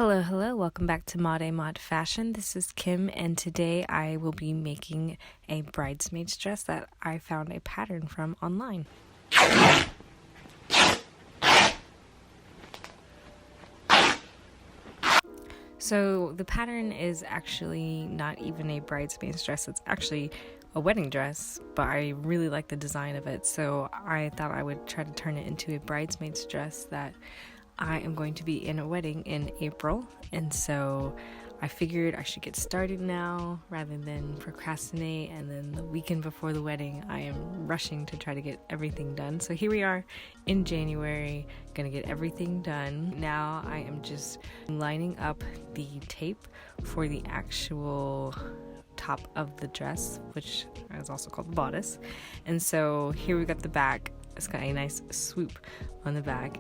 Hello, welcome back to Mod Fashion. This is Kim, and today I will be making a bridesmaid's dress that I found a pattern from online. So the pattern is actually not even a bridesmaid's dress, it's actually a wedding dress, but I really like the design of it, so I thought I would try to turn it into a bridesmaid's dress that I am going to be in a wedding in April, and so I figured I should get started now rather than procrastinate, and then the weekend before the wedding I am rushing to try to get everything done. So here we are in January, gonna get everything done. Now I am just lining up the tape for the actual top of the dress, which is also called the bodice. And so here we got the back. It's got a nice swoop on the back.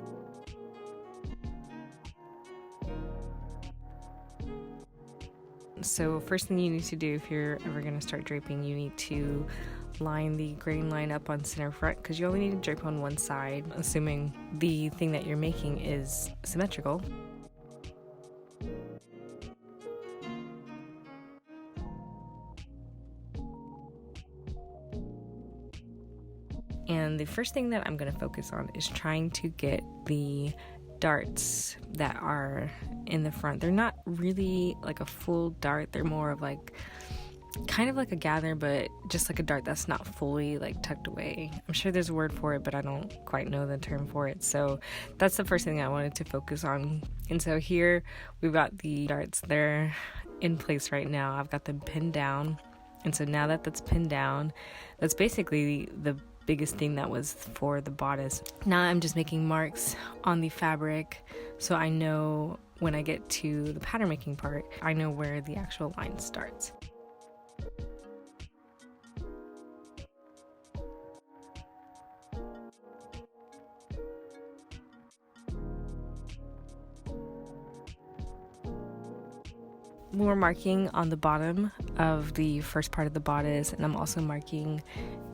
So first thing you need to do if you're ever going to start draping, you need to line the grain line up on center front, because you only need to drape on one side, assuming the thing that you're making is symmetrical. And the first thing that I'm going to focus on is trying to get the darts that are in the front. They're not really like a full dart, they're more of like kind of like a gather, but just like a dart that's not fully like tucked away. I'm sure there's a word for it, but I don't quite know the term for it. So that's the first thing I wanted to focus on. And so here we've got the darts. They're in place right now. I've got them pinned down. And so now that that's pinned down, that's basically the biggest thing that was for the bodice. Now I'm just making marks on the fabric so I know when I get to the pattern making part, I know where the actual line starts. We're marking on the bottom of the first part of the bodice, and I'm also marking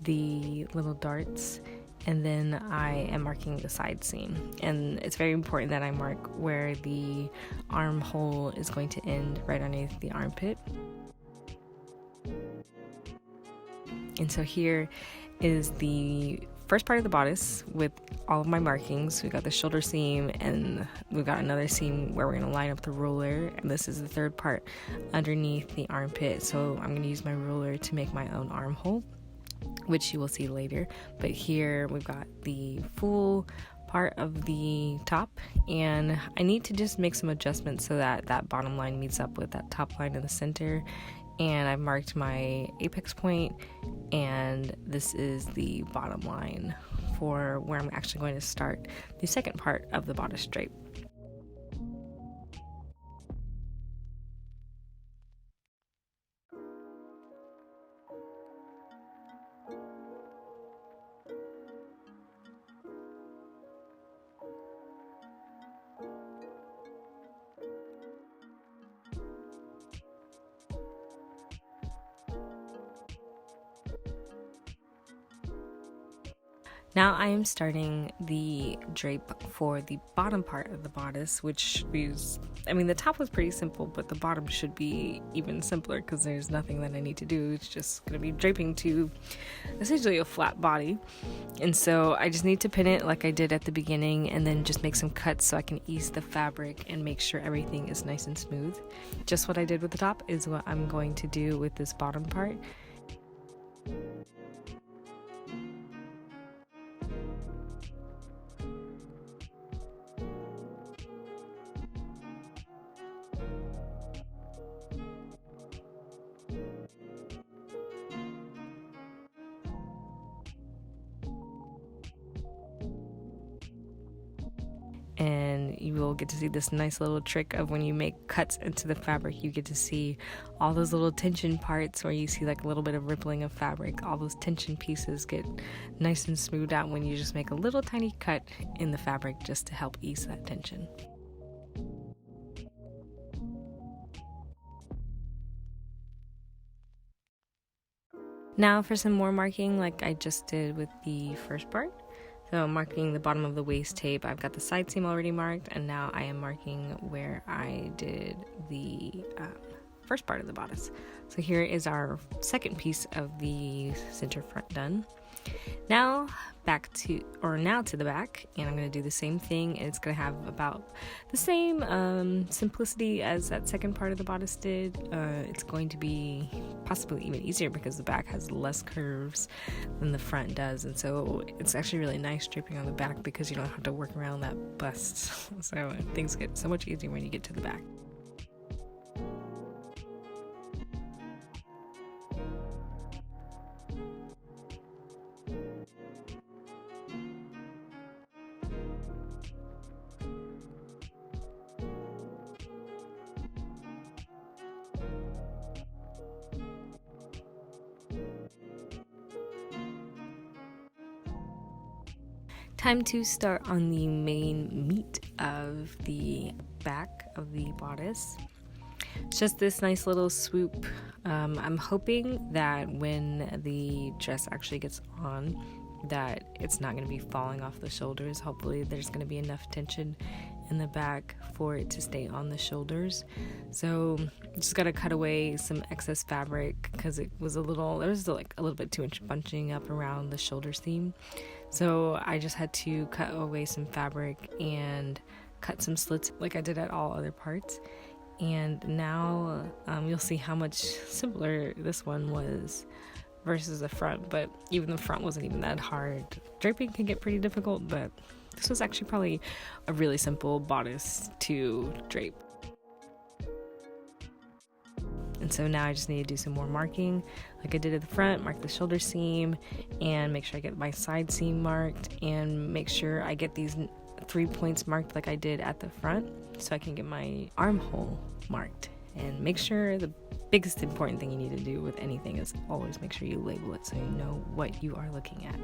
the little darts, and then I am marking the side seam. And it's very important that I mark where the armhole is going to end, right underneath the armpit. And so here is the first part of the bodice with all of my markings. We got the shoulder seam, and we've got another seam where we're going to line up the ruler, and this is the third part underneath the armpit. So I'm going to use my ruler to make my own armhole, which you will see later. But here we've got the full part of the top, and I need to just make some adjustments so that that bottom line meets up with that top line in the center. And I've marked my apex point, and this is the bottom line for where I'm actually going to start the second part of the bodice drape. Now I am starting the drape for the bottom part of the bodice, which is, the top was pretty simple, but the bottom should be even simpler because there's nothing that I need to do. It's just going to be draping to essentially a flat body. And so I just need to pin it like I did at the beginning, and then just make some cuts so I can ease the fabric and make sure everything is nice and smooth. Just what I did with the top is what I'm going to do with this bottom part. And you will get to see this nice little trick of when you make cuts into the fabric, you get to see all those little tension parts where you see like a little bit of rippling of fabric. All those tension pieces get nice and smoothed out when you just make a little tiny cut in the fabric just to help ease that tension. Now for some more marking like I just did with the first part. So I'm marking the bottom of the waist tape. I've got the side seam already marked, and now I am marking where I did the first part of the bodice. So here is our second piece of the center front done. Now to the back, and I'm going to do the same thing, and it's going to have about the same simplicity as that second part of the bodice did. It's going to be possibly even easier because the back has less curves than the front does, and so it's actually really nice draping on the back because you don't have to work around that bust. So things get so much easier when you get to the back. Time to start on the main meat of the back of the bodice. It's just this nice little swoop. I'm hoping that when the dress actually gets on, that it's not going to be falling off the shoulders. Hopefully there's going to be enough tension in the back for it to stay on the shoulders. So just got to cut away some excess fabric because there was a little bit too much bunching up around the shoulder seam. So I just had to cut away some fabric and cut some slits like I did at all other parts. And now you'll see how much simpler this one was versus the front, but even the front wasn't even that hard. Draping can get pretty difficult, but this was actually probably a really simple bodice to drape. And so now I just need to do some more marking like I did at the front, mark the shoulder seam, and make sure I get my side seam marked, and make sure I get these 3 points marked like I did at the front so I can get my armhole marked. And make sure the biggest important thing you need to do with anything is always make sure you label it so you know what you are looking at.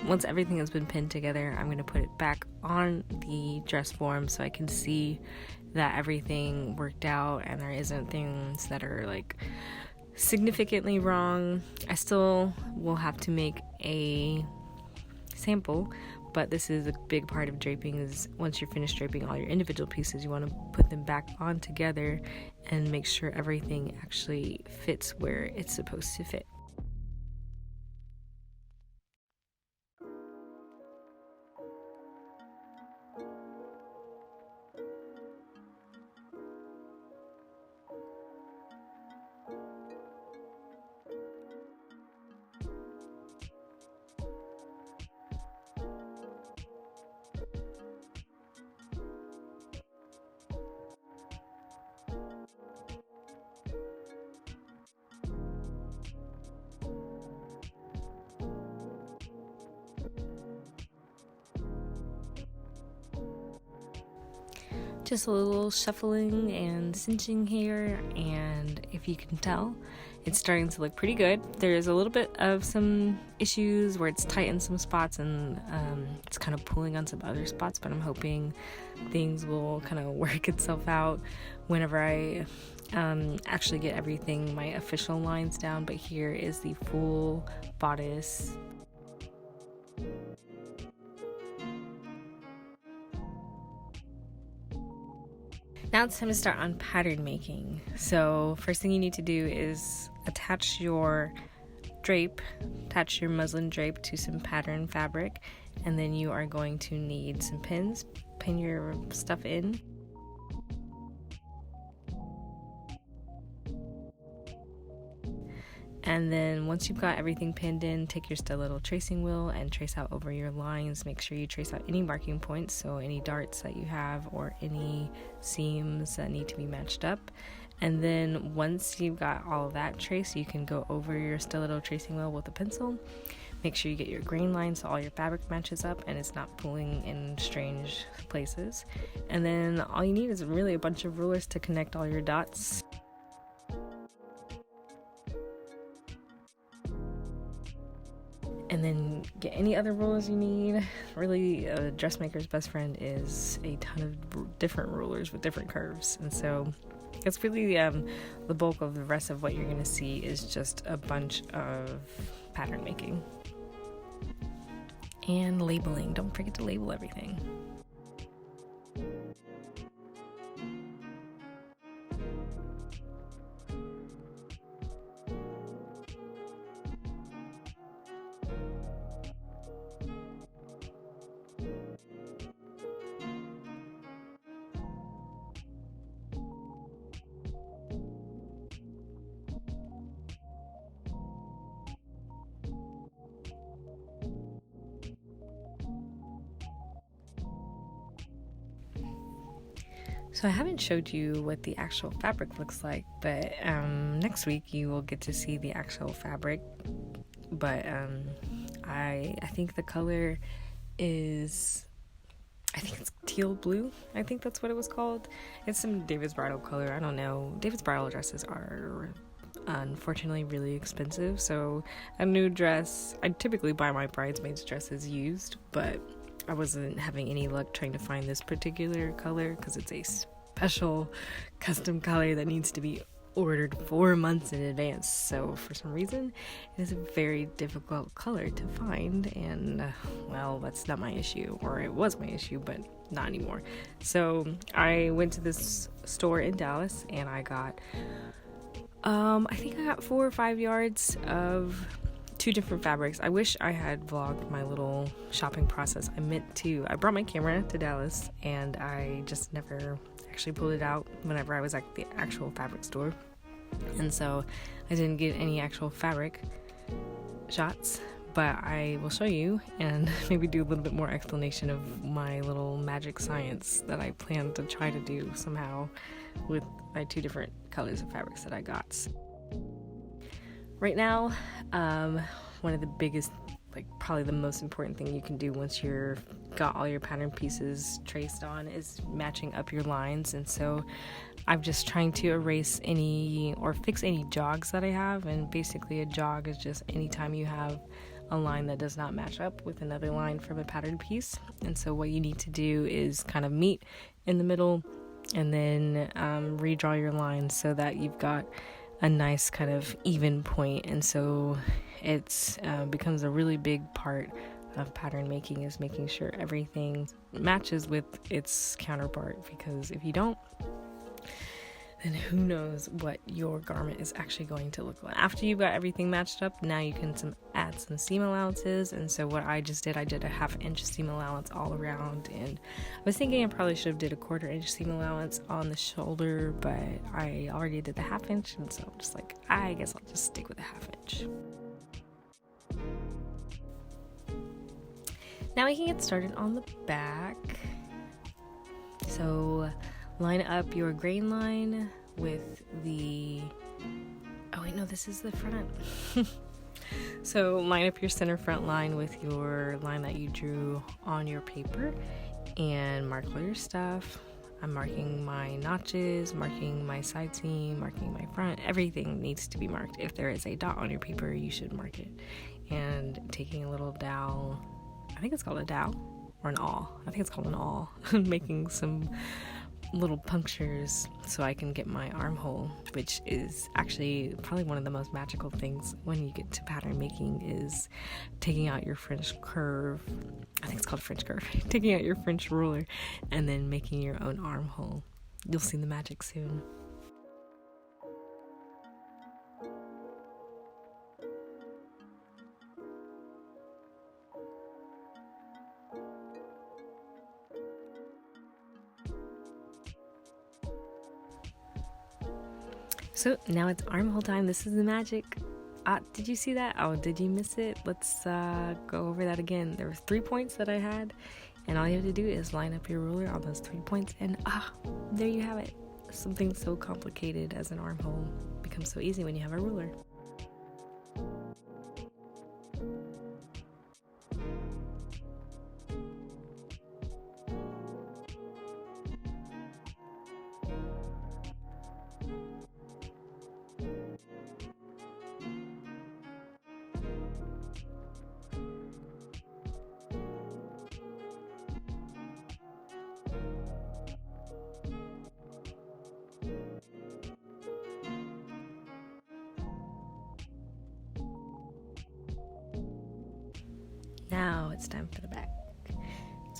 Once everything has been pinned together, I'm going to put it back on the dress form so I can see that everything worked out and there isn't things that are like significantly wrong. I still will have to make a sample, but this is a big part of draping. Is once you're finished draping all your individual pieces, you want to put them back on together and make sure everything actually fits where it's supposed to fit. Just a little shuffling and cinching here, and if you can tell, it's starting to look pretty good. There's a little bit of some issues where it's tight in some spots and it's kind of pulling on some other spots, but I'm hoping things will kind of work itself out whenever I actually get everything, my official lines down. But here is the full bodice. Now it's time to start on pattern making. So first thing you need to do is attach your muslin drape to some pattern fabric, and then you are going to need some pins. Pin your stuff in. And then once you've got everything pinned in, take your stiletto tracing wheel and trace out over your lines. Make sure you trace out any marking points, so any darts that you have or any seams that need to be matched up. And then once you've got all of that traced, you can go over your stiletto tracing wheel with a pencil. Make sure you get your grain line so all your fabric matches up and it's not pulling in strange places. And then all you need is really a bunch of rulers to connect all your dots. and then get any other rulers you need. Really, a dressmaker's best friend is a ton of different rulers with different curves, and so it's really the bulk of the rest of what you're going to see is just a bunch of pattern making and labeling. Don't forget to label everything. So I haven't showed you what the actual fabric looks like, but next week you will get to see the actual fabric. But I think the color is, I think it's teal blue. I think that's what it was called. It's some David's bridal color. I don't know. David's bridal dresses are unfortunately really expensive. So a new dress, I typically buy my bridesmaids dresses used, but I wasn't having any luck trying to find this particular color because it's a special custom color that needs to be ordered 4 months in advance. So for some reason, it is a very difficult color to find, and well, that's not my issue, or it was my issue, but not anymore. So I went to this store in Dallas, and I got I think I got 4 or 5 yards of 2 different fabrics. I wish I had vlogged my little shopping process. I brought my camera to Dallas, and I just never actually pulled it out whenever I was at the actual fabric store, and so I didn't get any actual fabric shots, but I will show you and maybe do a little bit more explanation of my little magic science that I plan to try to do somehow with my 2 different colors of fabrics that I got. Right now, one of the biggest, probably the most important thing you can do once you're got all your pattern pieces traced on is matching up your lines. And so I'm just trying to erase any or fix any jogs that I have. And basically a jog is just anytime you have a line that does not match up with another line from a pattern piece. And so what you need to do is kind of meet in the middle and then redraw your lines so that you've got a nice kind of even point. And so it's becomes a really big part of pattern making, is making sure everything matches with its counterpart, because if you don't, then who knows what your garment is actually going to look like. After you've got everything matched up, now you can add some seam allowances. And so what I just did, I did a 1/2 inch seam allowance all around, and I was thinking I probably should have did a 1/4 inch seam allowance on the shoulder, but I already did the 1/2 inch, and so I'm just like, I guess I'll just stick with the 1/2 inch. Now we can get started on the back. So line up your grain line with the, oh wait, no, this is the front. So line up your center front line with your line that you drew on your paper and mark all your stuff. I'm marking my notches, marking my side seam, marking my front. Everything needs to be marked. If there is a dot on your paper, you should mark it. And taking a little dowel, I think it's called a dowel or an awl. I think it's called an awl. Making some little punctures so I can get my armhole, which is actually probably one of the most magical things when you get to pattern making, is taking out your French curve. I think it's called French curve. Taking out your French ruler and then making your own armhole. You'll see the magic soon. So now it's armhole time. This is the magic. Did you see that? Oh, did you miss it? Let's go over that again. There were 3 points that I had, and all you have to do is line up your ruler on those 3 points, and there you have it. Something so complicated as an armhole becomes so easy when you have a ruler. now it's time for the back.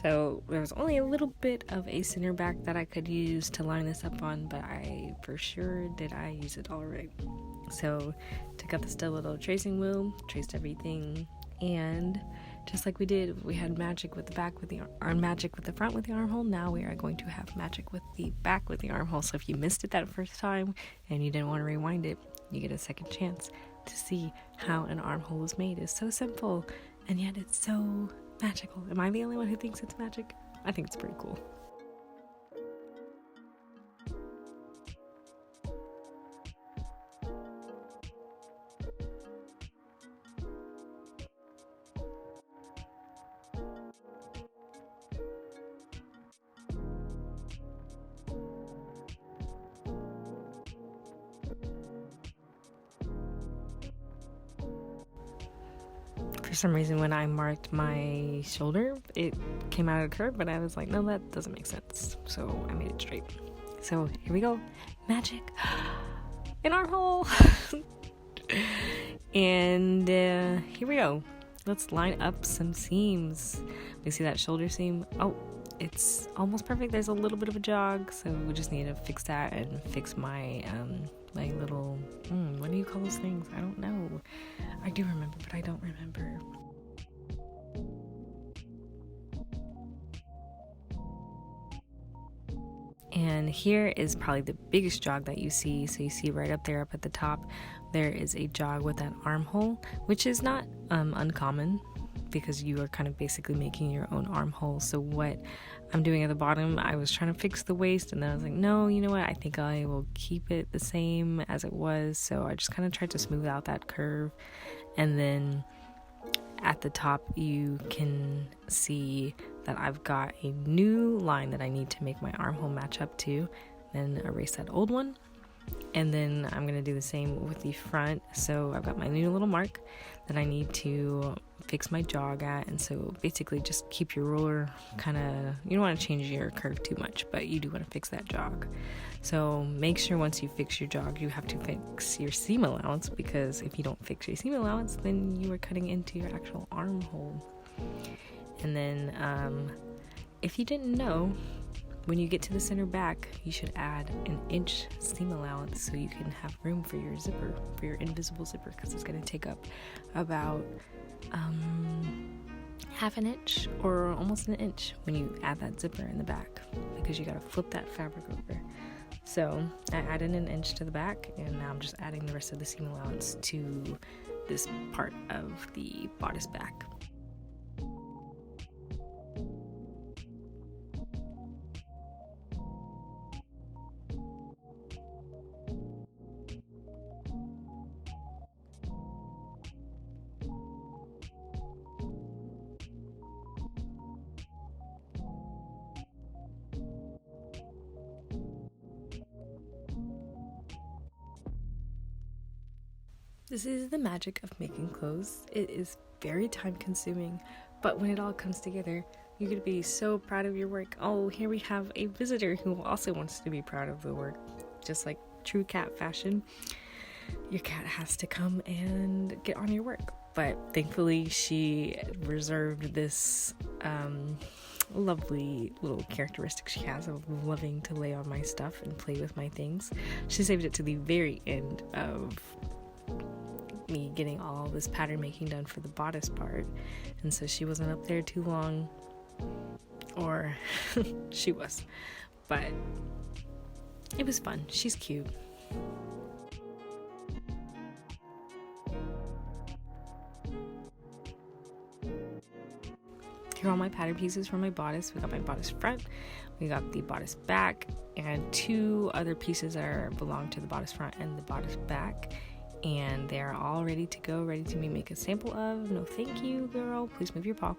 So there was only a little bit of a center back that I could use to line this up on, but I for sure did I use it all right. So took out the stiletto tracing wheel, traced everything, and just like we did, we had magic with the back with the magic with the front with the armhole. Now we are going to have magic with the back with the armhole. So if you missed it that first time and you didn't want to rewind it, you get a second chance to see how an armhole is made. It's so simple, and yet it's so magical. Am I the only one who thinks it's magic? I think it's pretty cool. For some reason, when I marked my shoulder, it came out of the curve, but I was like, no, that doesn't make sense. So I made it straight. So here we go. Magic. An armhole. And here we go. Let's line up some seams. We see that shoulder seam. Oh, it's almost perfect. There's a little bit of a jog, so we just need to fix that and fix my my little what do you call those things? I don't know. I do remember, but I don't remember. And here is probably the biggest jog that you see. So you see right up there, up at the top, there is a jog with that armhole, which is not uncommon, because you are kind of basically making your own armhole. So what I'm doing at the bottom, I was trying to fix the waist, and then I was like, no, you know what, I think I will keep it the same as it was. So I just kind of tried to smooth out that curve. And then at the top you can see that I've got a new line that I need to make my armhole match up to, then erase that old one. And then I'm going to do the same with the front. So I've got my new little mark that I need to fix my jog at. And so basically just keep your ruler kind of, you don't want to change your curve too much, but you do want to fix that jog. So make sure once you fix your jog, you have to fix your seam allowance, because if you don't fix your seam allowance, then you are cutting into your actual armhole. And then if you didn't know, when you get to the center back, you should add an inch seam allowance so you can have room for your zipper, for your invisible zipper, because it's going to take up about half an inch or almost an inch when you add that zipper in the back, because you got to flip that fabric over. So I added an inch to the back, and now I'm just adding the rest of the seam allowance to this part of the bodice back. This is the magic of making clothes. It is very time consuming, but when it all comes together, you're going to be so proud of your work. Oh, here we have a visitor who also wants to be proud of the work. Just like true cat fashion, your cat has to come and get on your work. But thankfully, she reserved this lovely little characteristic she has of loving to lay on my stuff and play with my things. She saved it to the very end of me getting all this pattern making done for the bodice part, and so she wasn't up there too long, or she was, but it was fun. She's cute. Here are all my pattern pieces for my bodice. We got my bodice front, we got the bodice back, and two other pieces that belong to the bodice front and the bodice back. And they're all ready to go, ready to make a sample of. No thank you, girl, please move your paw.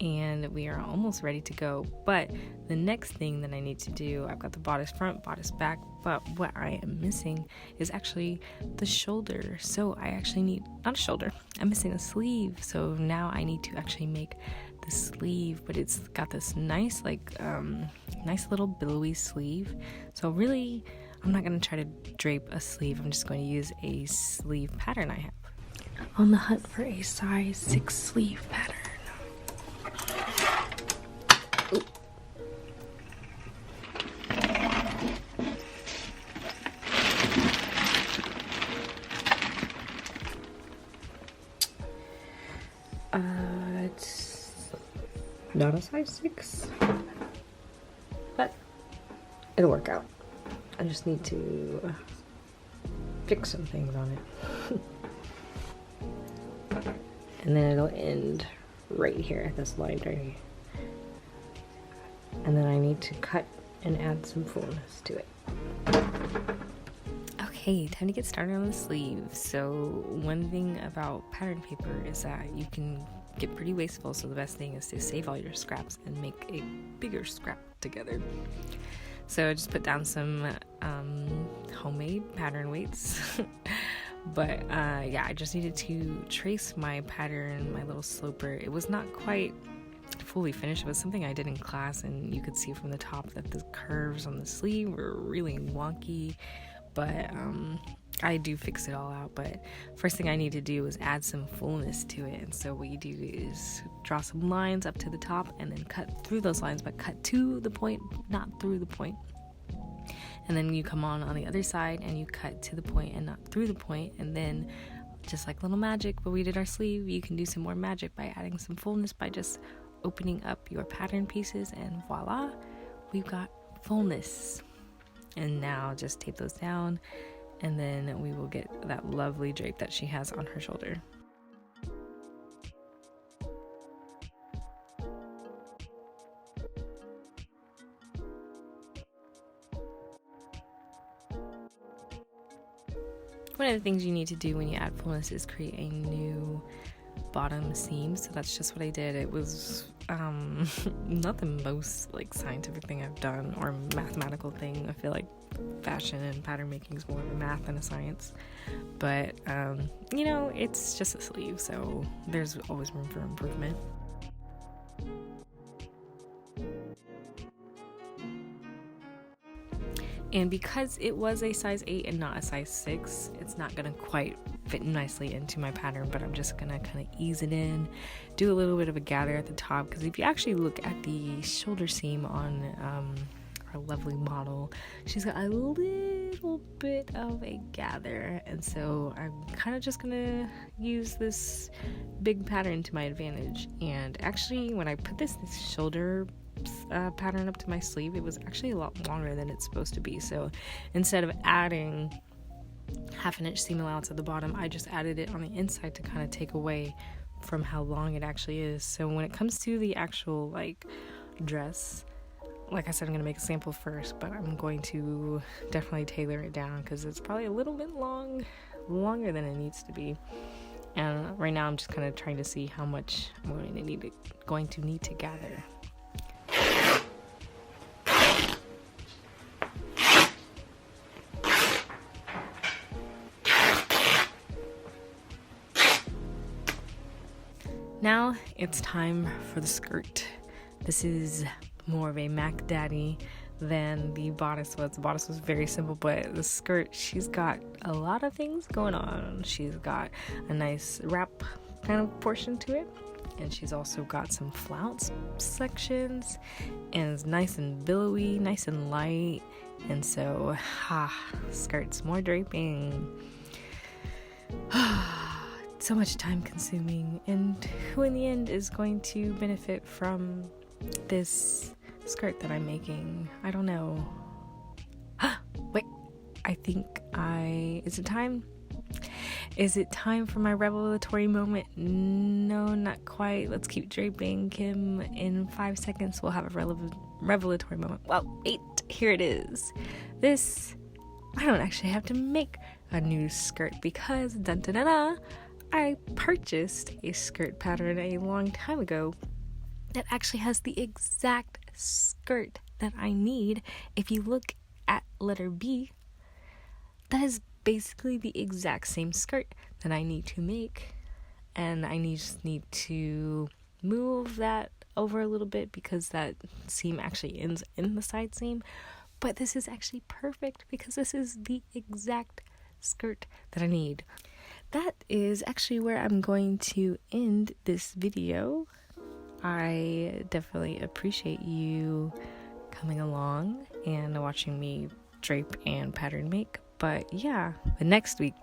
And we are almost ready to go. But the next thing that I need to do, I've got the bodice front, bodice back, but what I am missing is actually the shoulder. So I actually need, not a shoulder, I'm missing a sleeve. So now I need to actually make the sleeve, but it's got this nice nice little billowy sleeve. So really, I'm not going to try to drape a sleeve. I'm just going to use a sleeve pattern I have on the hunt for a size 6 sleeve pattern. Not a size 6, but it'll work out. I just need to fix some things on it. And then it'll end right here, this line right here. And then I need to cut and add some fullness to it. Okay, time to get started on the sleeve. So one thing about pattern paper is that you can get pretty wasteful, so the best thing is to save all your scraps and make a bigger scrap together. So I just put down some homemade pattern weights. But yeah, I just needed to trace my pattern, my little sloper. It was not quite fully finished. It was something I did in class, and you could see from the top that the curves on the sleeve were really wonky, but I do fix it all out. But first thing I need to do is add some fullness to it, and so what you do is draw some lines up to the top and then cut through those lines, but cut to the point, not through the point. And then you come on the other side and you cut to the point and not through the point, and then just like little magic, but we did our sleeve, you can do some more magic by adding some fullness by just opening up your pattern pieces, and voila, we've got fullness. And now just tape those down, and then we will get that lovely drape that she has on her shoulder. One of the things you need to do when you add fullness is create a new bottom seam. So that's just what I did. It was not the most like scientific thing I've done or mathematical thing. I feel like fashion and pattern making is more of a math than a science, but you know, it's just a sleeve, so there's always room for improvement. And because it was a size 8 and not a size 6, it's not going to quite fit nicely into my pattern, but I'm just going to kind of ease it in, do a little bit of a gather at the top, because if you actually look at the shoulder seam on our lovely model, she's got a little bit of a gather, and so I'm kind of just going to use this big pattern to my advantage. And actually, when I put this shoulder pattern up to my sleeve, it was actually a lot longer than it's supposed to be. So instead of adding half an inch seam allowance at the bottom, I just added it on the inside to kind of take away from how long it actually is. So when it comes to the actual like dress, like I said, I'm going to make a sample first, but I'm going to definitely tailor it down because it's probably a little bit longer than it needs to be. And right now I'm just kind of trying to see how much I'm going to need to gather. Now it's time for the skirt. This is more of a Mac Daddy than the bodice was. The bodice was very simple, but the skirt, she's got a lot of things going on. She's got a nice wrap kind of portion to it, and she's also got some flounce sections, and it's nice and billowy, nice and light, and so skirts, more draping. So much time consuming, and who in the end is going to benefit from this skirt that I'm making? I don't know. Wait, I think is it time? Is it time for my revelatory moment? No, not quite. Let's keep draping, Kim. In 5 seconds, we'll have a revelatory moment. Well, wait, here it is. I don't actually have to make a new skirt because, dun-dun-dun-dun, I purchased a skirt pattern a long time ago that actually has the exact skirt that I need. If you look at letter B, that is basically the exact same skirt that I need to make, and I just need to move that over a little bit because that seam actually ends in the side seam. But this is actually perfect because this is the exact skirt that I need. That is actually where I'm going to end this video. I definitely appreciate you coming along and watching me drape and pattern make. But yeah, the next week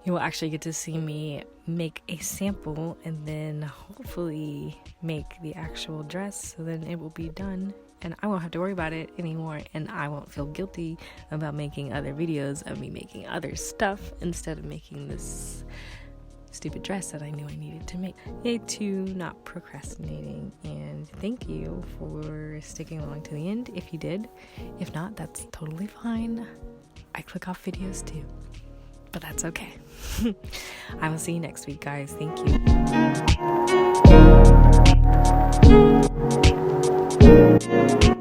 you will actually get to see me make a sample and then hopefully make the actual dress, so then it will be done and I won't have to worry about it anymore, and I won't feel guilty about making other videos of me making other stuff instead of making this stupid dress that I knew I needed to make. Yay to not procrastinating, and thank you for sticking along to the end if you did. If not, that's totally fine. I click off videos too, but that's okay. I will see you next week, guys. Thank you.